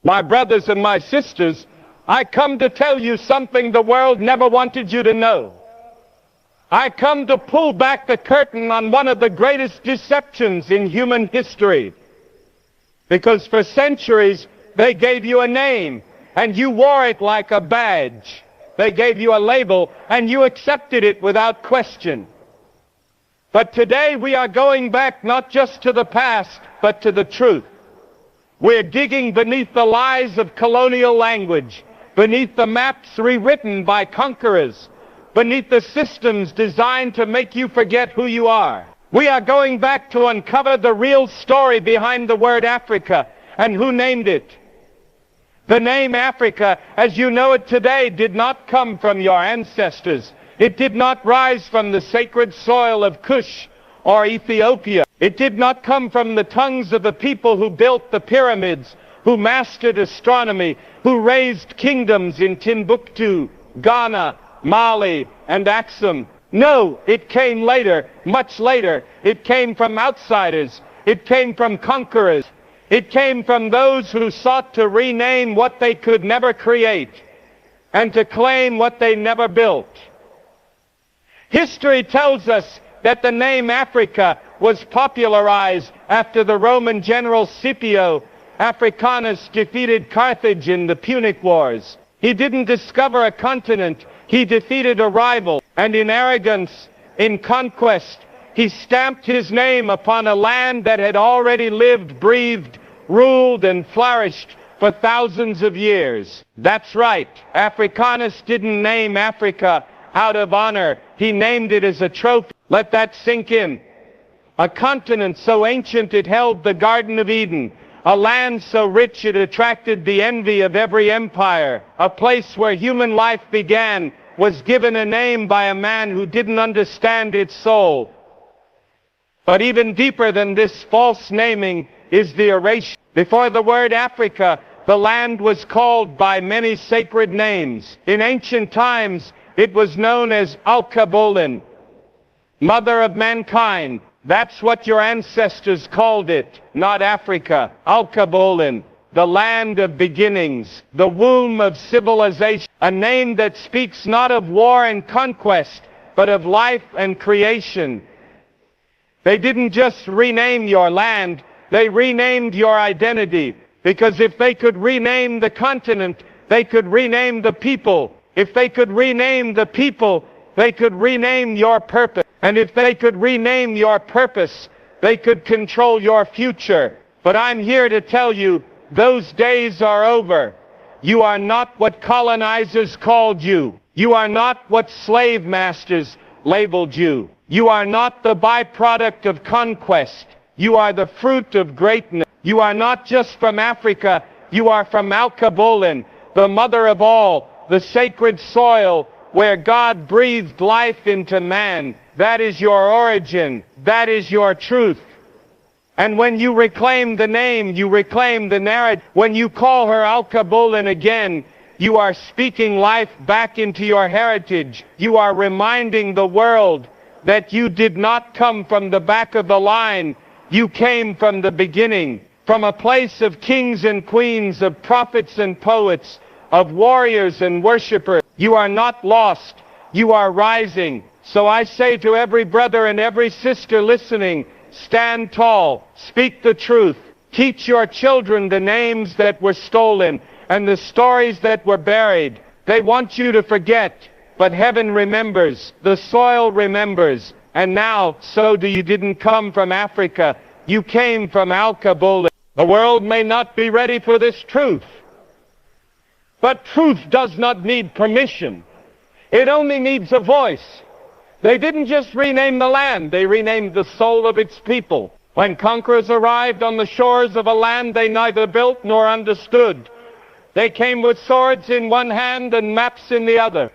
My brothers and my sisters, I come to tell you something the world never wanted you to know. I come to pull back the curtain on one of the greatest deceptions in human history. Because for centuries, they gave you a name, and you wore it like a badge. They gave you a label, and you accepted it without question. But today we are going back not just to the past, but to the truth. We're digging beneath the lies of colonial language, beneath the maps rewritten by conquerors, beneath the systems designed to make you forget who you are. We are going back to uncover the real story behind the word Africa and who named it. The name Africa, as you know it today, did not come from your ancestors. It did not rise from the sacred soil of Kush or Ethiopia. It did not come from the tongues of the people who built the pyramids, who mastered astronomy, who raised kingdoms in Timbuktu, Ghana, Mali, and Axum. No, it came later, much later. It came from outsiders. It came from conquerors. It came from those who sought to rename what they could never create and to claim what they never built. History tells us that the name Africa was popularized after the Roman general Scipio Africanus defeated Carthage in the Punic Wars. He didn't discover a continent, he defeated a rival, and in arrogance, in conquest, he stamped his name upon a land that had already lived, breathed, ruled, and flourished for thousands of years. That's right, Africanus didn't name Africa out of honor, he named it as a trophy. Let that sink in. A continent so ancient it held the Garden of Eden, a land so rich it attracted the envy of every empire, a place where human life began, was given a name by a man who didn't understand its soul. But even deeper than this false naming is the erasure. Before the word Africa, the land was called by many sacred names. In ancient times, it was known as Alkebulan, mother of mankind. That's what your ancestors called it, not Africa. Alkebulan, the land of beginnings, the womb of civilization, a name that speaks not of war and conquest, but of life and creation. They didn't just rename your land, they renamed your identity, because if they could rename the continent, they could rename the people. If they could rename the people, they could rename your purpose. And if they could rename your purpose, they could control your future. But I'm here to tell you, those days are over. You are not what colonizers called you. You are not what slave masters labeled you. You are not the byproduct of conquest. You are the fruit of greatness. You are not just from Africa. You are from Alkebulan, the mother of all, the sacred soil where God breathed life into man. That is your origin. That is your truth. And when you reclaim the name, you reclaim the narrative. When you call her Alkebulan again, you are speaking life back into your heritage. You are reminding the world that you did not come from the back of the line. You came from the beginning, from a place of kings and queens, of prophets and poets, of warriors and worshipers. You are not lost. You are rising. So I say to every brother and every sister listening, stand tall, speak the truth, teach your children the names that were stolen and the stories that were buried. They want you to forget, but heaven remembers, the soil remembers, and now, so do you. Didn't come from Africa, you came from Alkebulan. The world may not be ready for this truth, but truth does not need permission. It only needs a voice. They didn't just rename the land, they renamed the soul of its people. When conquerors arrived on the shores of a land they neither built nor understood, they came with swords in one hand and maps in the other.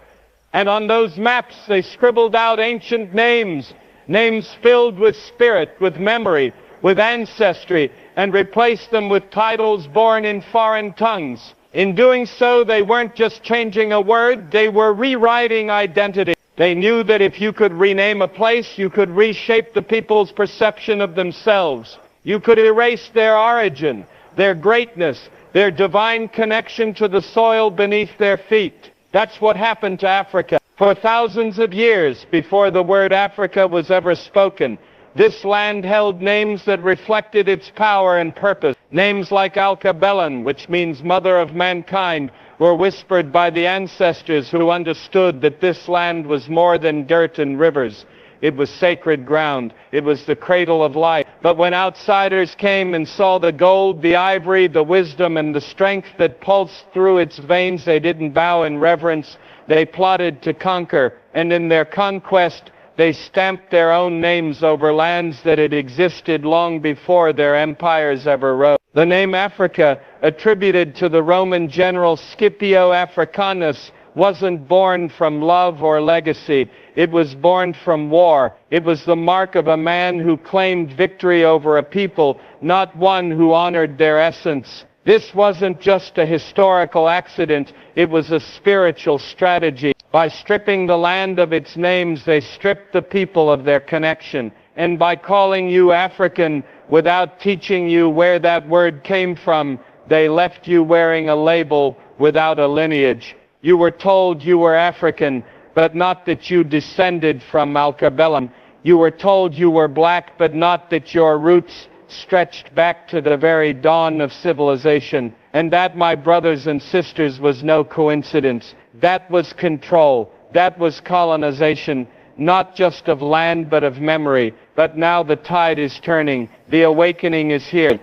And on those maps they scribbled out ancient names, names filled with spirit, with memory, with ancestry, and replaced them with titles born in foreign tongues. In doing so, they weren't just changing a word, they were rewriting identity. They knew that if you could rename a place, you could reshape the people's perception of themselves. You could erase their origin, their greatness, their divine connection to the soil beneath their feet. That's what happened to Africa. For thousands of years before the word Africa was ever spoken, this land held names that reflected its power and purpose. Names like Alkebulan, which means mother of mankind, were whispered by the ancestors who understood that this land was more than dirt and rivers. It was sacred ground. It was the cradle of life. But when outsiders came and saw the gold, the ivory, the wisdom, and the strength that pulsed through its veins, they didn't bow in reverence. They plotted to conquer, and in their conquest, they stamped their own names over lands that had existed long before their empires ever rose. The name Africa, attributed to the Roman general Scipio Africanus, wasn't born from love or legacy. It was born from war. It was the mark of a man who claimed victory over a people, not one who honored their essence. This wasn't just a historical accident, it was a spiritual strategy. By stripping the land of its names, they stripped the people of their connection. And by calling you African without teaching you where that word came from, they left you wearing a label without a lineage. You were told you were African, but not that you descended from Alkebulan. You were told you were black, but not that your roots stretched back to the very dawn of civilization. And that, my brothers and sisters, was no coincidence. That was control. That was colonization, not just of land but of memory. But now the tide is turning. The awakening is here.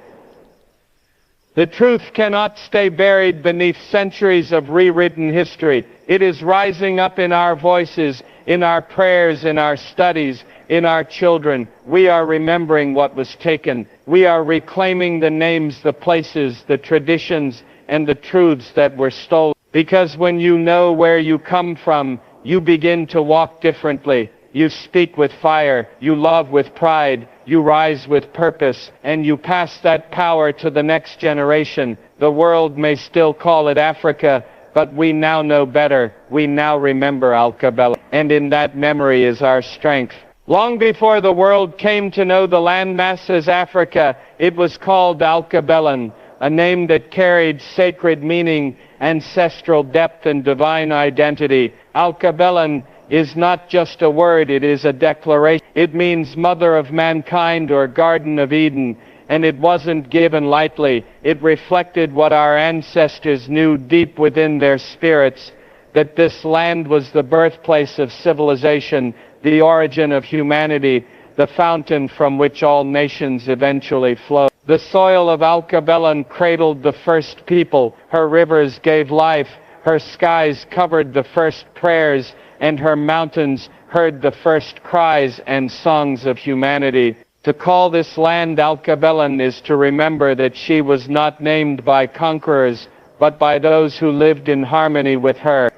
The truth cannot stay buried beneath centuries of rewritten history. It is rising up in our voices, in our prayers, in our studies, in our children. We are remembering what was taken. We are reclaiming the names, the places, the traditions, and the truths that were stolen. Because when you know where you come from, you begin to walk differently. You speak with fire, you love with pride, you rise with purpose, and you pass that power to the next generation. The world may still call it Africa, but we now know better. We now remember Alkebulan, and in that memory is our strength. Long before the world came to know the landmass as Africa, it was called Alkebulan, a name that carried sacred meaning, ancestral depth, and divine identity. Alkebulan is not just a word, it is a declaration. It means mother of mankind or Garden of Eden, and it wasn't given lightly. It reflected what our ancestors knew deep within their spirits, that this land was the birthplace of civilization, the origin of humanity, the fountain from which all nations eventually flow. The soil of Alkebulan cradled the first people, her rivers gave life, her skies covered the first prayers, and her mountains heard the first cries and songs of humanity. To call this land Alkebulan is to remember that she was not named by conquerors, but by those who lived in harmony with her.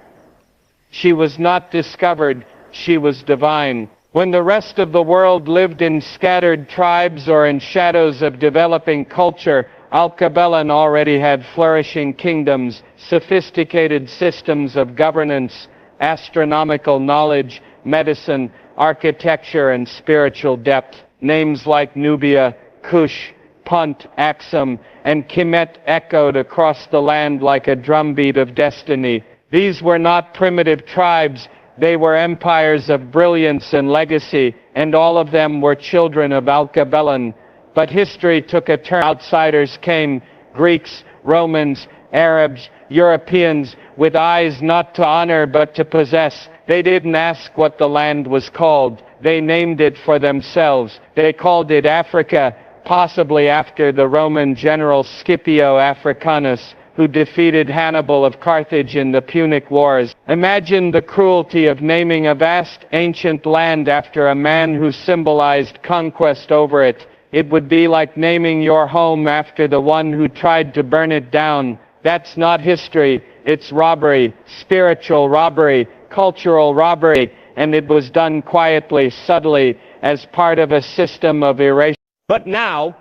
She was not discovered, she was divine. When the rest of the world lived in scattered tribes or in shadows of developing culture, Alkebulan already had flourishing kingdoms, sophisticated systems of governance, astronomical knowledge, medicine, architecture, and spiritual depth. Names like Nubia, Kush, Punt, Axum, and Kemet echoed across the land like a drumbeat of destiny. These were not primitive tribes, they were empires of brilliance and legacy, and all of them were children of Alkebulan. But history took a turn. Outsiders came, Greeks, Romans, Arabs, Europeans, with eyes not to honor but to possess. They didn't ask what the land was called. They named it for themselves. They called it Africa, possibly after the Roman general Scipio Africanus, who defeated Hannibal of Carthage in the Punic Wars. Imagine the cruelty of naming a vast ancient land after a man who symbolized conquest over it. It would be like naming your home after the one who tried to burn it down. That's not history, it's robbery, spiritual robbery, cultural robbery, and it was done quietly, subtly, as part of a system of erasure. But now,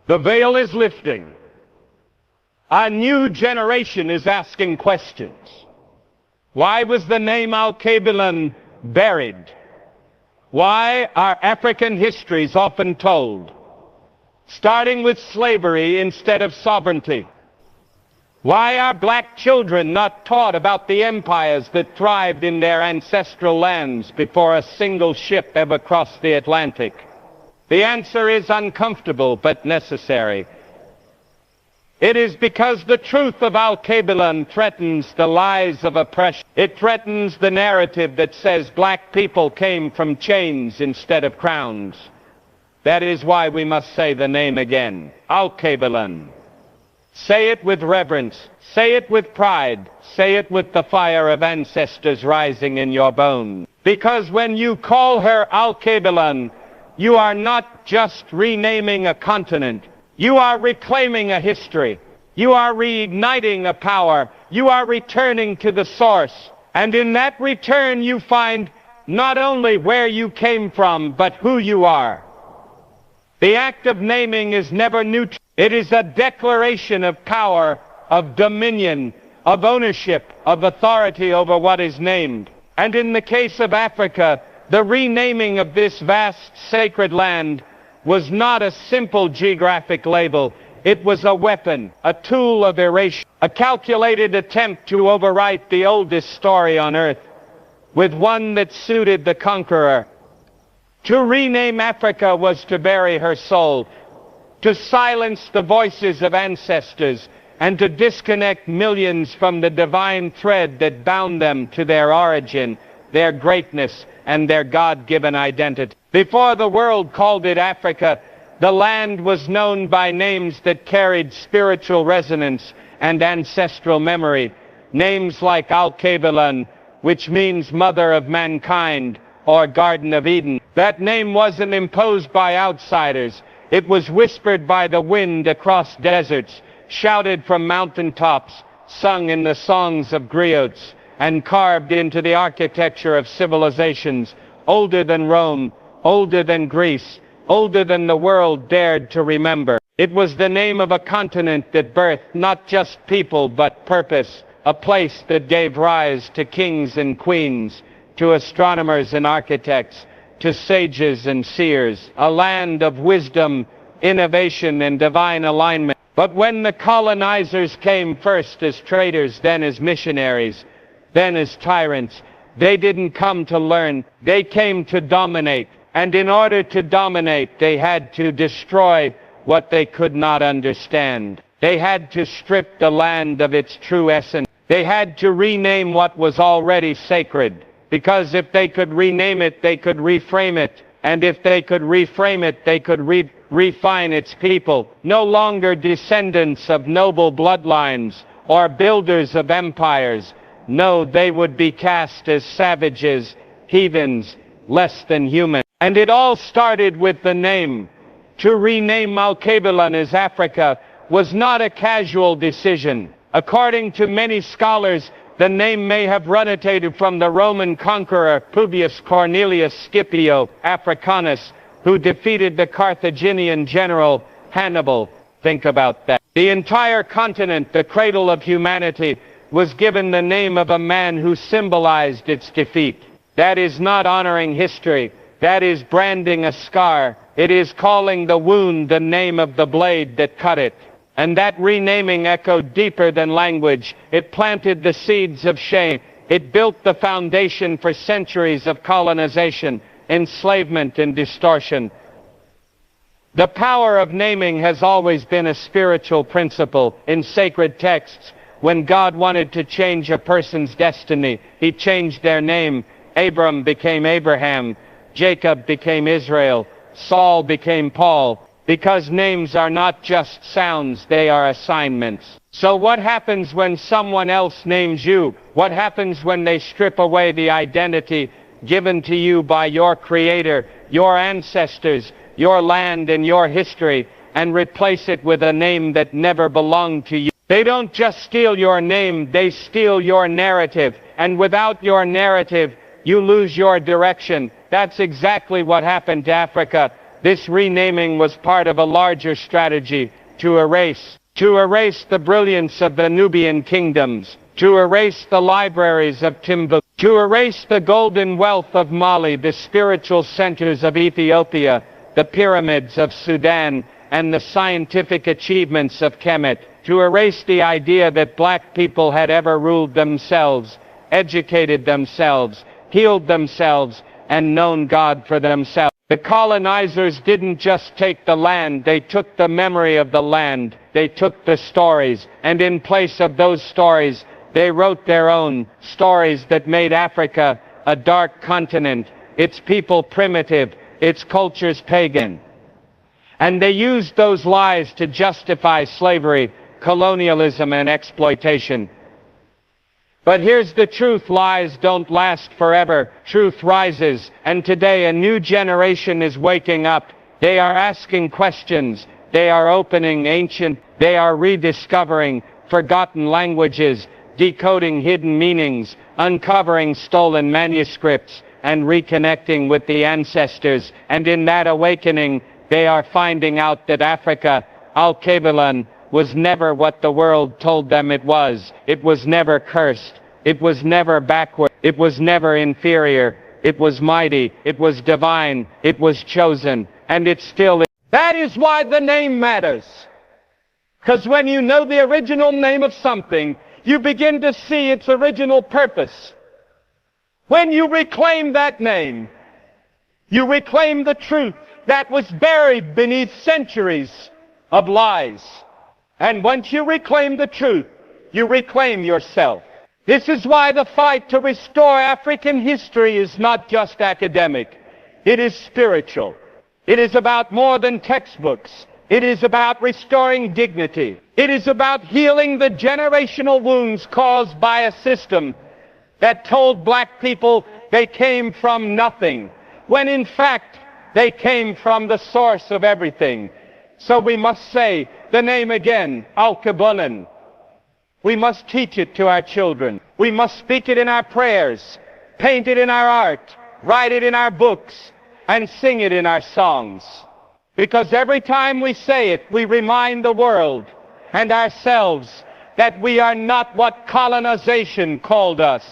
the veil is lifting. A new generation is asking questions. Why was the name Alkebulan buried? Why are African histories often told, starting with slavery instead of sovereignty? Why are black children not taught about the empires that thrived in their ancestral lands before a single ship ever crossed the Atlantic? The answer is uncomfortable but necessary. It is because the truth of Al-Kabilan threatens the lies of oppression. It threatens the narrative that says black people came from chains instead of crowns. That is why we must say the name again, Al-Kabilan. Say it with reverence, say it with pride, say it with the fire of ancestors rising in your bones. Because when you call her Al-Kabilan, you are not just renaming a continent, you are reclaiming a history, you are reigniting a power, you are returning to the source, and in that return you find not only where you came from, but who you are. The act of naming is never neutral. It is a declaration of power, of dominion, of ownership, of authority over what is named. And in the case of Africa, the renaming of this vast sacred land was not a simple geographic label. It was a weapon, a tool of erasure, a calculated attempt to overwrite the oldest story on earth with one that suited the conqueror. To rename Africa was to bury her soul, to silence the voices of ancestors, and to disconnect millions from the divine thread that bound them to their origin, their greatness, and their God-given identity. Before the world called it Africa, the land was known by names that carried spiritual resonance and ancestral memory. Names like Al-Kabilan, which means Mother of Mankind, or Garden of Eden. That name wasn't imposed by outsiders. It was whispered by the wind across deserts, shouted from mountaintops, sung in the songs of griots, and carved into the architecture of civilizations older than Rome, older than Greece, older than the world dared to remember. It was the name of a continent that birthed not just people but purpose, a place that gave rise to kings and queens, to astronomers and architects, to sages and seers, a land of wisdom, innovation, and divine alignment. But when the colonizers came first as traders, then as missionaries, then as tyrants, they didn't come to learn, they came to dominate. And in order to dominate, they had to destroy what they could not understand. They had to strip the land of its true essence. They had to rename what was already sacred. Because if they could rename it, they could reframe it. And if they could reframe it, they could refine its people. No longer descendants of noble bloodlines or builders of empires. No, they would be cast as savages, heathens, less than human. And it all started with the name. To rename Al-Kabilan as Africa was not a casual decision. According to many scholars, the name may have originated from the Roman conqueror Publius Cornelius Scipio Africanus, who defeated the Carthaginian general Hannibal. Think about that. The entire continent, the cradle of humanity, was given the name of a man who symbolized its defeat. That is not honoring history. That is branding a scar. It is calling the wound the name of the blade that cut it. And that renaming echoed deeper than language. It planted the seeds of shame. It built the foundation for centuries of colonization, enslavement, and distortion. The power of naming has always been a spiritual principle. In sacred texts, when God wanted to change a person's destiny, he changed their name. Abram became Abraham. Jacob became Israel. Saul became Paul. Because names are not just sounds, they are assignments. So what happens when someone else names you? What happens when they strip away the identity given to you by your Creator, your ancestors, your land, and your history, and replace it with a name that never belonged to you? They don't just steal your name, they steal your narrative. And without your narrative, you lose your direction. That's exactly what happened to Africa. This renaming was part of a larger strategy to erase the brilliance of the Nubian kingdoms, to erase the libraries of Timbuktu, to erase the golden wealth of Mali, the spiritual centers of Ethiopia, the pyramids of Sudan, and the scientific achievements of Kemet. to erase the idea that black people had ever ruled themselves, educated themselves, healed themselves, and known God for themselves. The colonizers didn't just take the land, they took the memory of the land, they took the stories, and in place of those stories, they wrote their own stories that made Africa a dark continent, its people primitive, its cultures pagan. And they used those lies to justify slavery, colonialism, and exploitation. But here's the truth: lies don't last forever. Truth rises, and today a new generation is waking up. They are asking questions. They are opening they are rediscovering forgotten languages, decoding hidden meanings, uncovering stolen manuscripts, and reconnecting with the ancestors. And in that awakening, they are finding out that Africa, Alkebulan, was never what the world told them it was. It was never cursed. It was never backward. It was never inferior. It was mighty. It was divine. It was chosen. And it still is. That is why the name matters. Because when you know the original name of something, you begin to see its original purpose. When you reclaim that name, you reclaim the truth that was buried beneath centuries of lies. And once you reclaim the truth, you reclaim yourself. This is why the fight to restore African history is not just academic. It is spiritual. It is about more than textbooks. It is about restoring dignity. It is about healing the generational wounds caused by a system that told black people they came from nothing, when in fact they came from the source of everything. So we must say the name again, Alkebulan. We must teach it to our children. We must speak it in our prayers, paint it in our art, write it in our books, and sing it in our songs. Because every time we say it, we remind the world and ourselves that we are not what colonization called us.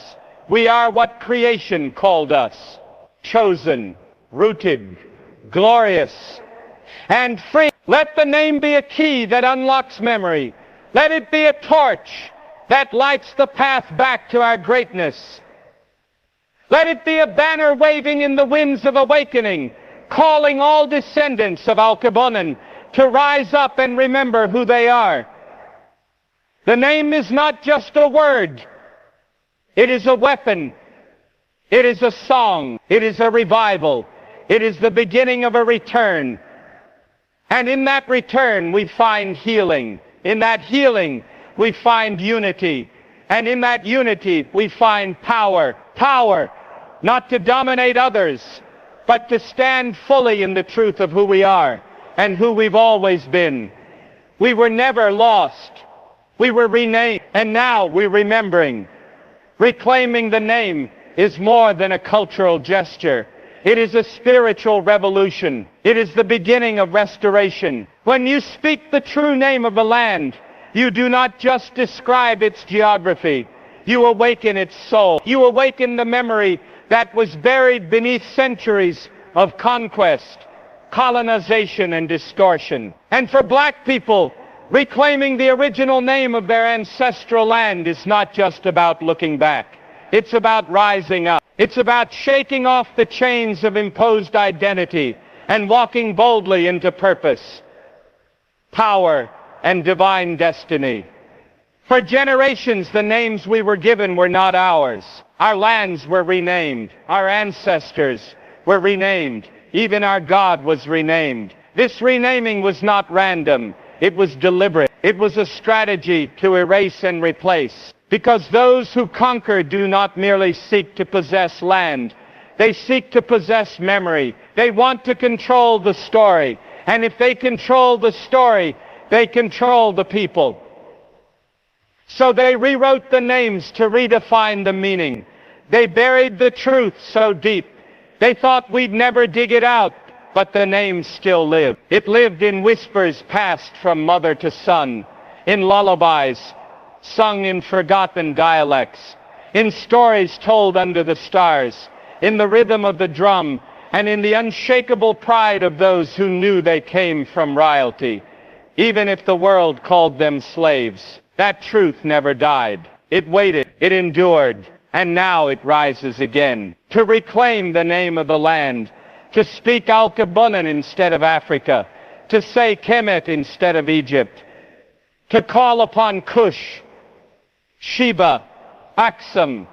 We are what creation called us. Chosen, rooted, glorious, and free. Let the name be a key that unlocks memory. Let it be a torch that lights the path back to our greatness. Let it be a banner waving in the winds of awakening, calling all descendants of Alkebulan to rise up and remember who they are. The name is not just a word. It is a weapon. It is a song. It is a revival. It is the beginning of a return. And in that return, we find healing. In that healing, we find unity. And in that unity, we find power. Power, not to dominate others, but to stand fully in the truth of who we are and who we've always been. We were never lost. We were renamed, and now we're remembering. Reclaiming the name is more than a cultural gesture. It is a spiritual revolution. It is the beginning of restoration. When you speak the true name of a land, you do not just describe its geography. You awaken its soul. You awaken the memory that was buried beneath centuries of conquest, colonization, and distortion. And for black people, reclaiming the original name of their ancestral land is not just about looking back. It's about rising up. It's about shaking off the chains of imposed identity and walking boldly into purpose, power, and divine destiny. For generations, the names we were given were not ours. Our lands were renamed. Our ancestors were renamed. Even our God was renamed. This renaming was not random. It was deliberate. It was a strategy to erase and replace. Because those who conquer do not merely seek to possess land. They seek to possess memory. They want to control the story. And if they control the story, they control the people. So they rewrote the names to redefine the meaning. They buried the truth so deep. They thought we'd never dig it out, but the name still lived. It lived in whispers passed from mother to son, in lullabies sung in forgotten dialects, in stories told under the stars, in the rhythm of the drum, and in the unshakable pride of those who knew they came from royalty. even if the world called them slaves. That truth never died. It waited, it endured, and now it rises again. To reclaim the name of the land, to speak Al-Kabunan instead of Africa, to say Kemet instead of Egypt, to call upon Kush, Sheba, Aksum,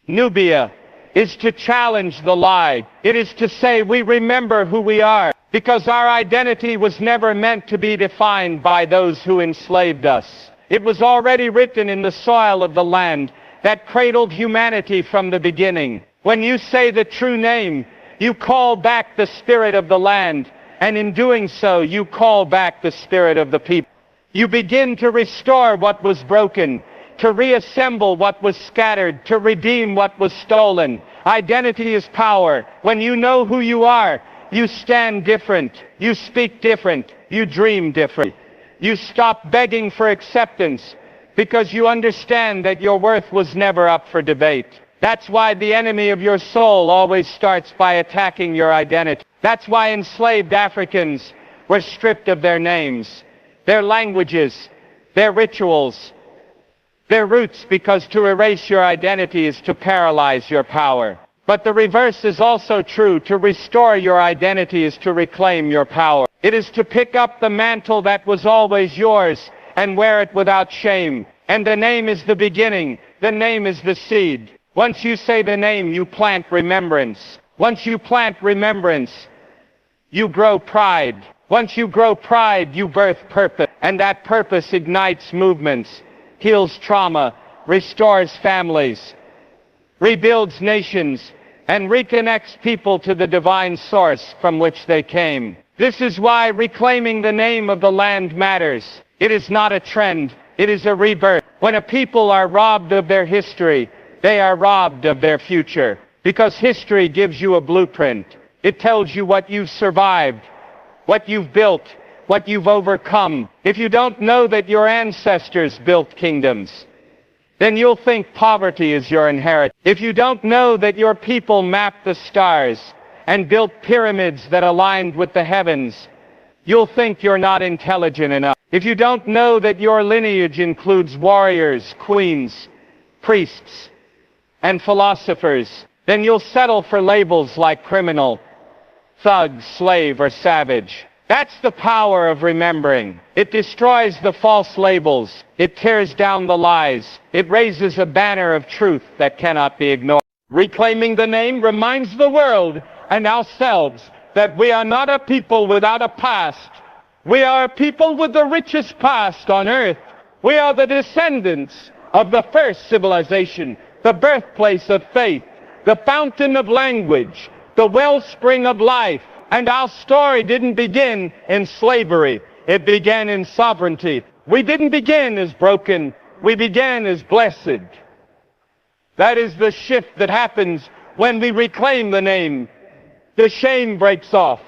Nubia, is to challenge the lie. It is to say we remember who we are, because our identity was never meant to be defined by those who enslaved us. It was already written in the soil of the land that cradled humanity from the beginning. When you say the true name, you call back the spirit of the land, and in doing so, you call back the spirit of the people. You begin to restore what was broken, to reassemble what was scattered, to redeem what was stolen. Identity is power. When you know who you are, you stand different, you speak different, you dream different. You stop begging for acceptance because you understand that your worth was never up for debate. That's why the enemy of your soul always starts by attacking your identity. That's why enslaved Africans were stripped of their names, their languages, their rituals, their roots, because to erase your identity is to paralyze your power. But the reverse is also true. To restore your identity is to reclaim your power. It is to pick up the mantle that was always yours and wear it without shame. And the name is the beginning. The name is the seed. Once you say the name, you plant remembrance. Once you plant remembrance, you grow pride. Once you grow pride, you birth purpose. And that purpose ignites movements, heals trauma, restores families, rebuilds nations, and reconnects people to the divine source from which they came. This is why reclaiming the name of the land matters. It is not a trend, it is a rebirth. When a people are robbed of their history, they are robbed of their future. Because history gives you a blueprint. It tells you what you've survived, what you've built, what you've overcome. If you don't know that your ancestors built kingdoms, then you'll think poverty is your inheritance. If you don't know that your people mapped the stars and built pyramids that aligned with the heavens, you'll think you're not intelligent enough. If you don't know that your lineage includes warriors, queens, priests, and philosophers, then you'll settle for labels like criminal, thug, slave, or savage. That's the power of remembering. It destroys the false labels. It tears down the lies. It raises a banner of truth that cannot be ignored. Reclaiming the name reminds the world and ourselves that we are not a people without a past. We are a people with the richest past on earth. We are the descendants of the first civilization, the birthplace of faith, the fountain of language, the wellspring of life. And our story didn't begin in slavery. It began in sovereignty. We didn't begin as broken. We began as blessed. That is the shift that happens when we reclaim the name. The shame breaks off.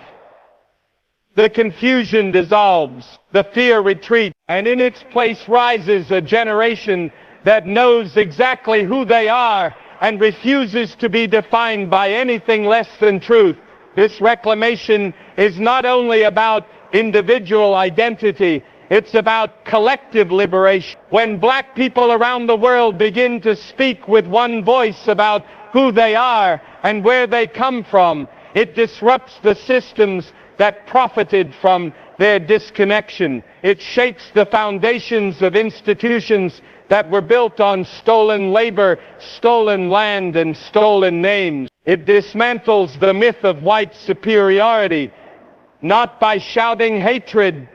The confusion dissolves. The fear retreats. And in its place rises a generation that knows exactly who they are and refuses to be defined by anything less than truth. This reclamation is not only about individual identity, it's about collective liberation. When black people around the world begin to speak with one voice about who they are and where they come from, it disrupts the systems that profited from their disconnection. It shakes the foundations of institutions that were built on stolen labor, stolen land, and stolen names. It dismantles the myth of white superiority, not by shouting hatred,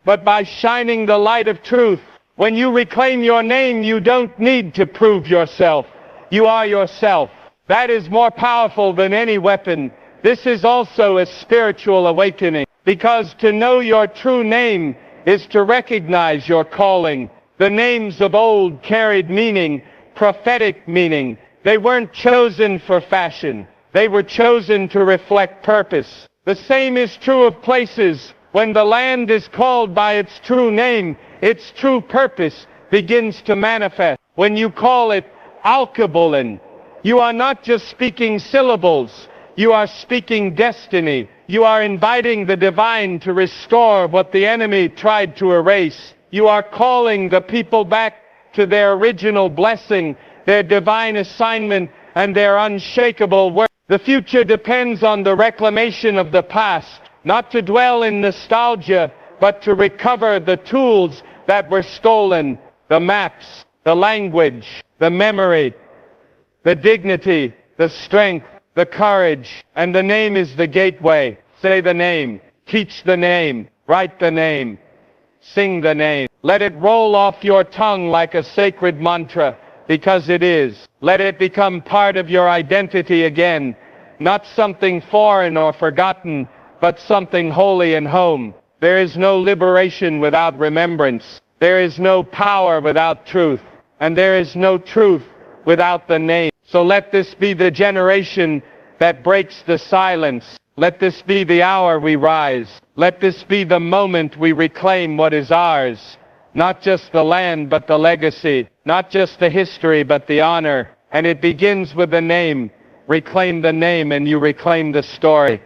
but by shining the light of truth. When you reclaim your name, you don't need to prove yourself. You are yourself. That is more powerful than any weapon. This is also a spiritual awakening, because to know your true name is to recognize your calling. The names of old carried meaning, prophetic meaning. They weren't chosen for fashion. They were chosen to reflect purpose. The same is true of places. When the land is called by its true name, its true purpose begins to manifest. When you call it Al-Kabulan, you are not just speaking syllables. You are speaking destiny. You are inviting the divine to restore what the enemy tried to erase. You are calling the people back to their original blessing, their divine assignment, and their unshakable work. The future depends on the reclamation of the past, not to dwell in nostalgia, but to recover the tools that were stolen, the maps, the language, the memory, the dignity, the strength, the courage. And the name is the gateway. Say the name, teach the name, write the name, sing the name. Let it roll off your tongue like a sacred mantra, because it is. Let it become part of your identity again, not something foreign or forgotten, but something holy and home. There is no liberation without remembrance. There is no power without truth. And there is no truth without the name. So let this be the generation that breaks the silence. Let this be the hour we rise. Let this be the moment we reclaim what is ours. Not just the land, but the legacy. Not just the history, but the honor. And it begins with the name. Reclaim the name and you reclaim the story.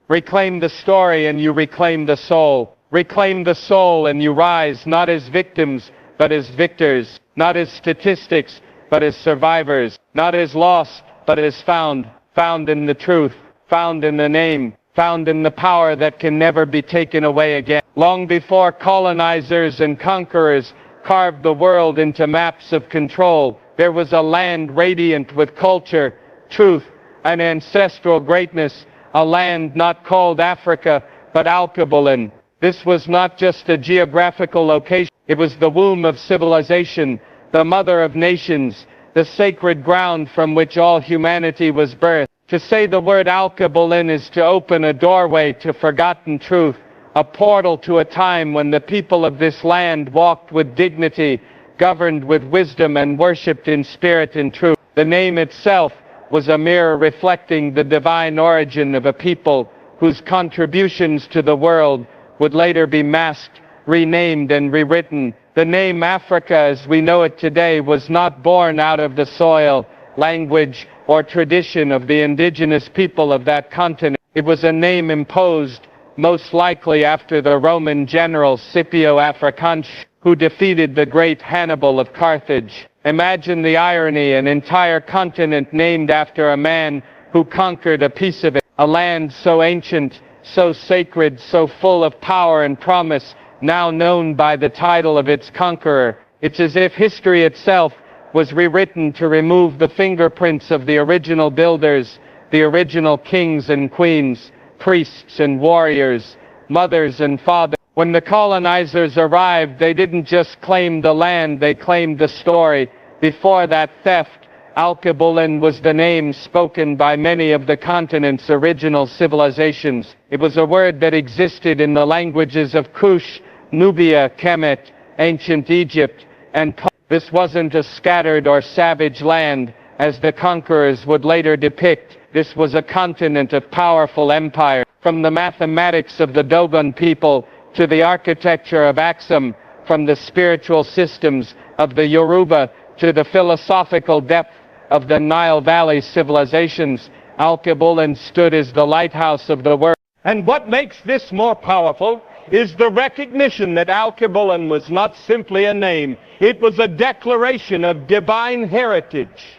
Reclaim the story and you reclaim the soul. Reclaim the soul and you rise not as victims, but as victors. Not as statistics, but as survivors. Not as lost, but as found. Found in the truth. Found in the name. Found in the power that can never be taken away again. Long before colonizers and conquerors carved the world into maps of control, there was a land radiant with culture, truth, and ancestral greatness. A land not called Africa, but Alkebulan. This was not just a geographical location. It was the womb of civilization, the mother of nations, the sacred ground from which all humanity was birthed. To say the word Alkebulan is to open a doorway to forgotten truth, a portal to a time when the people of this land walked with dignity, governed with wisdom, and worshipped in spirit and truth. The name itself was a mirror reflecting the divine origin of a people whose contributions to the world would later be masked, renamed, and rewritten. The name Africa as we know it today was not born out of the soil, language, or tradition of the indigenous people of that continent. It was a name imposed, most likely after the Roman general Scipio Africanus, who defeated the great Hannibal of Carthage. Imagine the irony, an entire continent named after a man who conquered a piece of it. A land so ancient, so sacred, so full of power and promise, now known by the title of its conqueror. It's as if history itself was rewritten to remove the fingerprints of the original builders, the original kings and queens, priests and warriors, mothers and fathers. When the colonizers arrived, they didn't just claim the land, they claimed the story. Before that theft, Alkebulan was the name spoken by many of the continent's original civilizations. It was a word that existed in the languages of Kush, Nubia, Kemet, ancient Egypt, and this wasn't a scattered or savage land, as the conquerors would later depict. This was a continent of powerful empire. From the mathematics of the Dogon people to the architecture of Axum, from the spiritual systems of the Yoruba to the philosophical depth of the Nile Valley civilizations, Alkebulan stood as the lighthouse of the world. And what makes this more powerful is the recognition that Alkebulan was not simply a name. It was a declaration of divine heritage.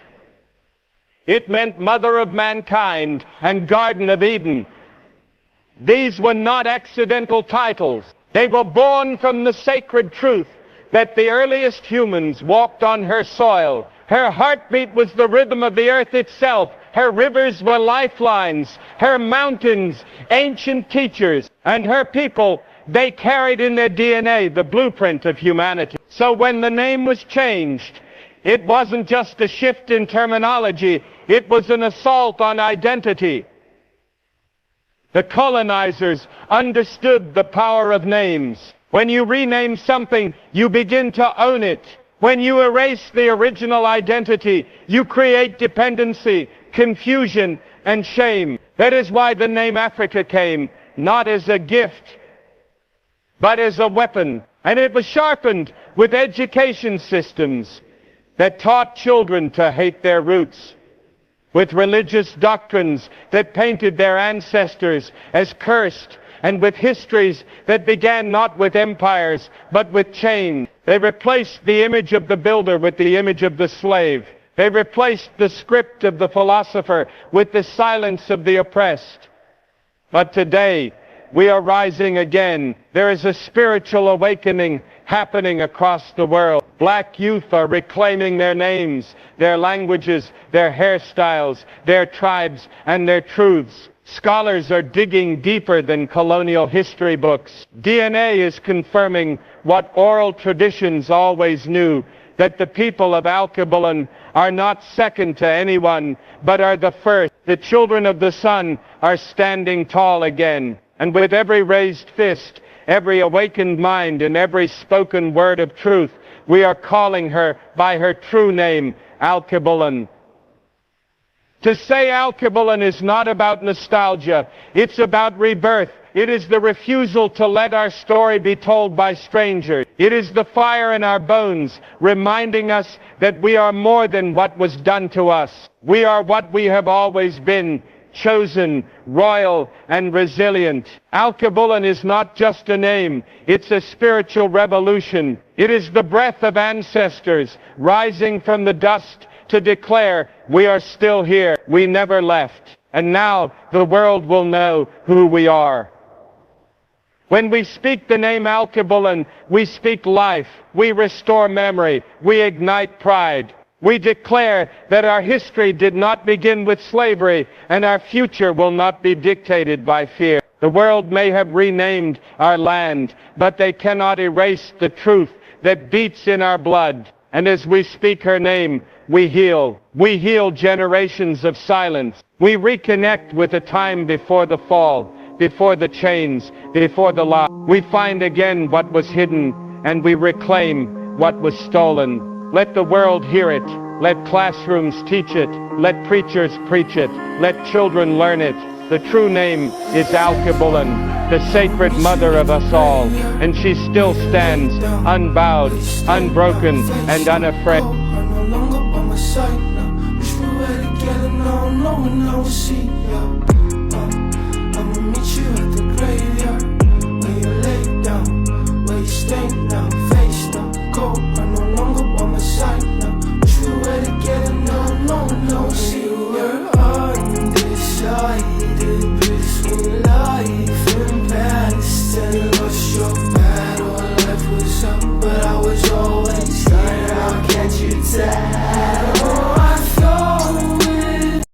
It meant Mother of Mankind and Garden of Eden. These were not accidental titles. They were born from the sacred truth that the earliest humans walked on her soil. Her heartbeat was the rhythm of the earth itself. Her rivers were lifelines. Her mountains, ancient teachers. And her people, they carried in their DNA the blueprint of humanity. So when the name was changed, it wasn't just a shift in terminology. It was an assault on identity. The colonizers understood the power of names. When you rename something, you begin to own it. When you erase the original identity, you create dependency, confusion, and shame. That is why the name Africa came, not as a gift, but as a weapon. And it was sharpened with education systems that taught children to hate their roots, with religious doctrines that painted their ancestors as cursed, and with histories that began not with empires, but with chains. They replaced the image of the builder with the image of the slave. They replaced the script of the philosopher with the silence of the oppressed. But today, we are rising again. There is a spiritual awakening happening across the world. Black youth are reclaiming their names, their languages, their hairstyles, their tribes, and their truths. Scholars are digging deeper than colonial history books. DNA is confirming what oral traditions always knew, that the people of Alkebulan are not second to anyone, but are the first. The children of the sun are standing tall again. And with every raised fist, every awakened mind, and every spoken word of truth, we are calling her by her true name, Alkebulan. To say Alkebulan is not about nostalgia, it's about rebirth. It is the refusal to let our story be told by strangers. It is the fire in our bones, reminding us that we are more than what was done to us. We are what we have always been, chosen, royal, and resilient. Alkebulan is not just a name, it's a spiritual revolution. It is the breath of ancestors rising from the dust to declare, we are still here, we never left. And now the world will know who we are. When we speak the name Alkebulan, we speak life, we restore memory, we ignite pride. We declare that our history did not begin with slavery, and our future will not be dictated by fear. The world may have renamed our land, but they cannot erase the truth that beats in our blood. And as we speak her name, we heal. We heal generations of silence. We reconnect with a time before the fall, before the chains, before the lie. We find again what was hidden, and we reclaim what was stolen. Let the world hear it. Let classrooms teach it. Let preachers preach it. Let children learn it. The true name is Alkebulan, the sacred mother of us all, and she still stands unbowed, unbroken, and unafraid. I'm no longer by my side now. Wish we were together now, knowing I will see ya. I'ma meet you at the graveyard, where you lay down, where you stay now, face down, cold. I'm no longer by my side now. Wish we were together now, knowing I will see ya. We're undecided between life and past, and you lost your battle. Life was up, but I was always right. I'll catch you tight.